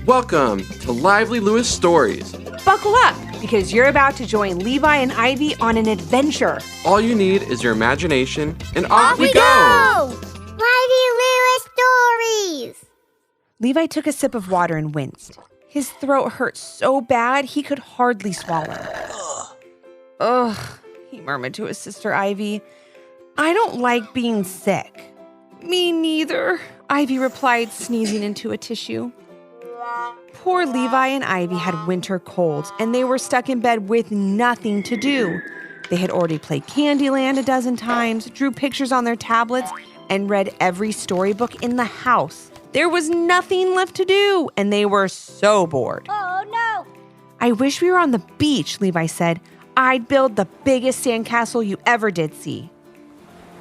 Welcome to Lively Lewis Stories. Buckle up, because you're about to join Levi and Ivy on an adventure. All you need is your imagination, and Off we go! Lively Lewis Stories! Levi took a sip of water and winced. His throat hurt so bad he could hardly swallow. Ugh, he murmured to his sister Ivy. I don't like being sick. Me neither, Ivy replied, sneezing into a tissue. Poor Levi and Ivy had winter colds, and they were stuck in bed with nothing to do. They had already played Candyland a dozen times, drew pictures on their tablets, and read every storybook in the house. There was nothing left to do, and they were so bored. Oh, no! I wish we were on the beach, Levi said. I'd build the biggest sandcastle you ever did see.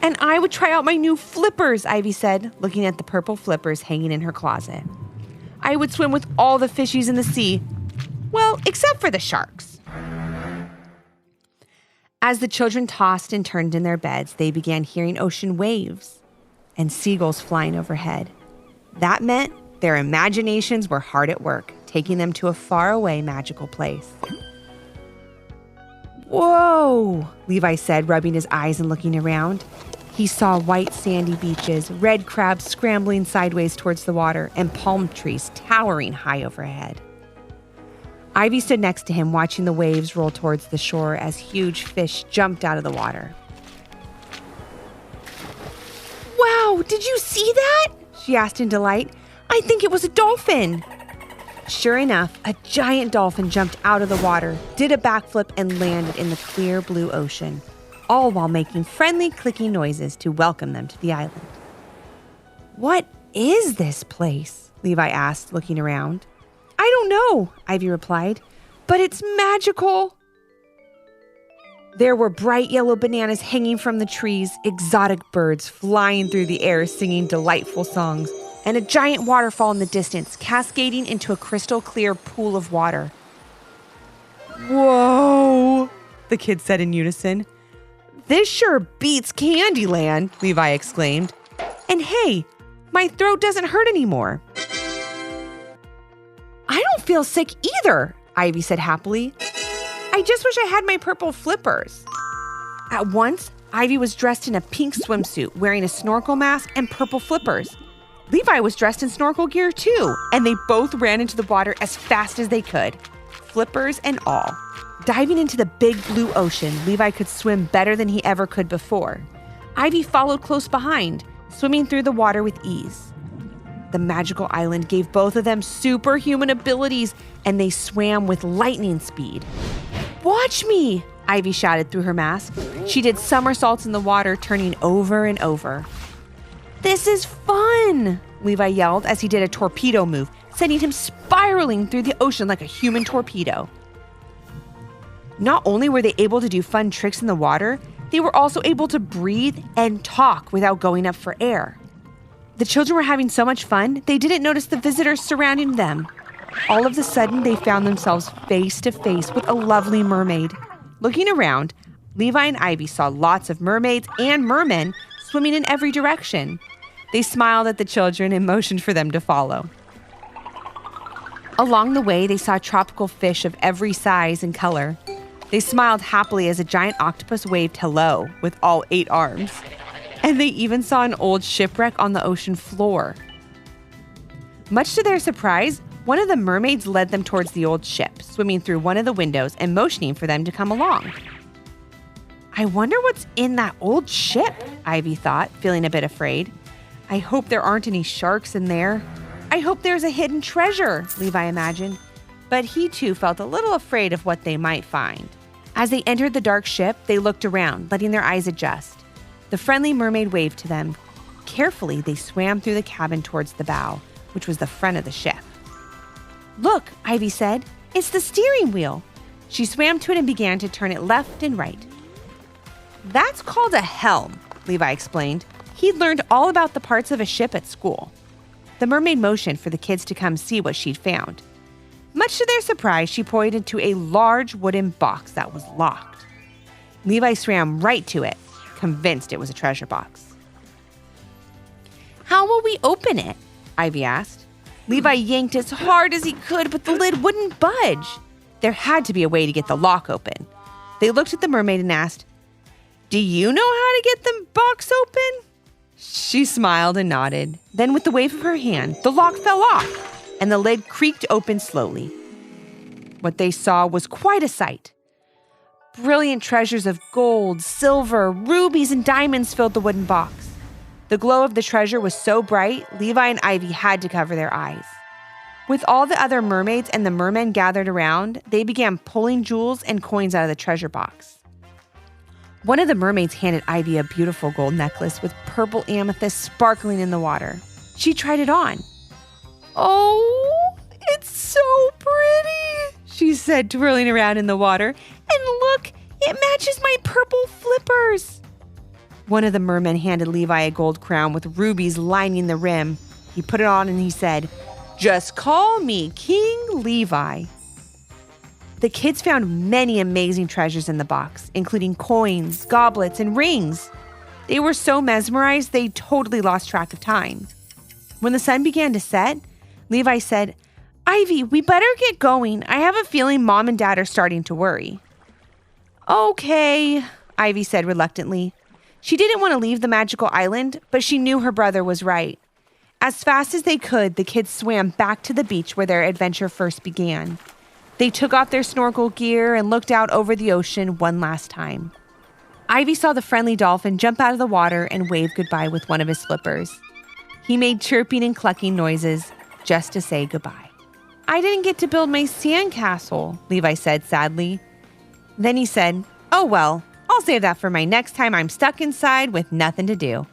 And I would try out my new flippers, Ivy said, looking at the purple flippers hanging in her closet. I would swim with all the fishies in the sea. Well, except for the sharks. As the children tossed and turned in their beds, they began hearing ocean waves and seagulls flying overhead. That meant their imaginations were hard at work, taking them to a faraway magical place. Whoa, Levi said, rubbing his eyes and looking around. He saw white sandy beaches, red crabs scrambling sideways towards the water, and palm trees towering high overhead. Ivy stood next to him, watching the waves roll towards the shore as huge fish jumped out of the water. Wow, did you see that? She asked in delight. I think it was a dolphin. Sure enough, a giant dolphin jumped out of the water, did a backflip, and landed in the clear blue ocean, all while making friendly clicking noises to welcome them to the island. What is this place? Levi asked, looking around. I don't know, Ivy replied, but it's magical. There were bright yellow bananas hanging from the trees, exotic birds flying through the air singing delightful songs, and a giant waterfall in the distance cascading into a crystal clear pool of water. Whoa, the kids said in unison. This sure beats Candyland, Levi exclaimed. And hey, my throat doesn't hurt anymore. I don't feel sick either, Ivy said happily. I just wish I had my purple flippers. At once, Ivy was dressed in a pink swimsuit, wearing a snorkel mask and purple flippers. Levi was dressed in snorkel gear too, and they both ran into the water as fast as they could, flippers and all. Diving into the big blue ocean, Levi could swim better than he ever could before. Ivy followed close behind, swimming through the water with ease. The magical island gave both of them superhuman abilities, and they swam with lightning speed. Watch me, Ivy shouted through her mask. She did somersaults in the water, turning over and over. This is fun, Levi yelled as he did a torpedo move, sending him spiraling through the ocean like a human torpedo. Not only were they able to do fun tricks in the water, they were also able to breathe and talk without going up for air. The children were having so much fun, they didn't notice the visitors surrounding them. All of a sudden, they found themselves face to face with a lovely mermaid. Looking around, Levi and Ivy saw lots of mermaids and mermen swimming in every direction. They smiled at the children and motioned for them to follow. Along the way, they saw tropical fish of every size and color. They smiled happily as a giant octopus waved hello with all 8 arms. And they even saw an old shipwreck on the ocean floor. Much to their surprise, one of the mermaids led them towards the old ship, swimming through one of the windows and motioning for them to come along. I wonder what's in that old ship, Ivy thought, feeling a bit afraid. I hope there aren't any sharks in there. I hope there's a hidden treasure, Levi imagined. But he too felt a little afraid of what they might find. As they entered the dark ship, they looked around, letting their eyes adjust. The friendly mermaid waved to them. Carefully, they swam through the cabin towards the bow, which was the front of the ship. Look, Ivy said, it's the steering wheel. She swam to it and began to turn it left and right. That's called a helm, Levi explained. He'd learned all about the parts of a ship at school. The mermaid motioned for the kids to come see what she'd found. Much to their surprise, she pointed to a large wooden box that was locked. Levi swam right to it, convinced it was a treasure box. How will we open it? Ivy asked. Levi yanked as hard as he could, but the lid wouldn't budge. There had to be a way to get the lock open. They looked at the mermaid and asked, "Do you know how to get the box open?" She smiled and nodded. Then with the wave of her hand, the lock fell off, and the lid creaked open slowly. What they saw was quite a sight. Brilliant treasures of gold, silver, rubies, and diamonds filled the wooden box. The glow of the treasure was so bright, Levi and Ivy had to cover their eyes. With all the other mermaids and the mermen gathered around, they began pulling jewels and coins out of the treasure box. One of the mermaids handed Ivy a beautiful gold necklace with purple amethyst sparkling in the water. She tried it on. "Oh, it's so pretty," she said, twirling around in the water. "And look, it matches my purple flippers." One of the mermen handed Levi a gold crown with rubies lining the rim. He put it on and he said, "Just call me King Levi." The kids found many amazing treasures in the box, including coins, goblets, and rings. They were so mesmerized they totally lost track of time. When the sun began to set, Levi said, "Ivy, we better get going. I have a feeling Mom and Dad are starting to worry." "Okay," Ivy said reluctantly. She didn't want to leave the magical island, but she knew her brother was right. As fast as they could, the kids swam back to the beach where their adventure first began. They took off their snorkel gear and looked out over the ocean one last time. Ivy saw the friendly dolphin jump out of the water and wave goodbye with one of his flippers. He made chirping and clucking noises just to say goodbye. "I didn't get to build my sandcastle," Levi said sadly. Then he said, "Oh well, I'll save that for my next time I'm stuck inside with nothing to do.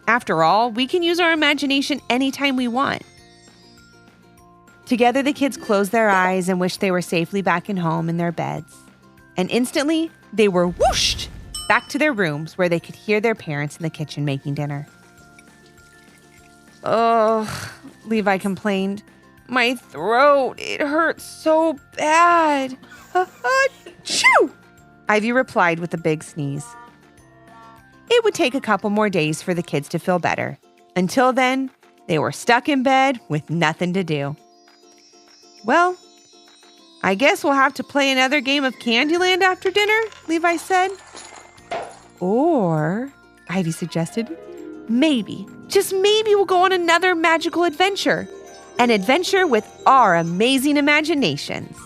After all, we can use our imagination anytime we want." Together, the kids closed their eyes and wished they were safely back in home in their beds. And instantly, they were whooshed back to their rooms where they could hear their parents in the kitchen making dinner. "Ugh," Levi complained. "My throat, it hurts so bad." "Achoo!" Ivy replied with a big sneeze. It would take a couple more days for the kids to feel better. Until then, they were stuck in bed with nothing to do. "Well, I guess we'll have to play another game of Candyland after dinner," Levi said. "Or," Ivy suggested, "maybe, just maybe we'll go on another magical adventure. An adventure with our amazing imaginations."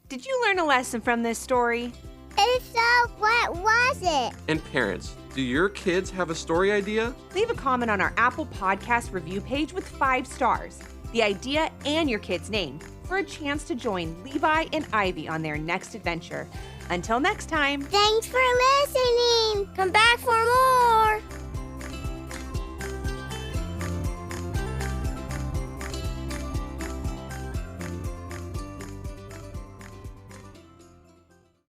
Did you learn a lesson from this story? If so, what was it? And parents, do your kids have a story idea? Leave a comment on our Apple Podcast review page with 5 stars, the idea, and your kid's name for a chance to join Levi and Ivy on their next adventure. Until next time. Thanks for listening. Come back for more.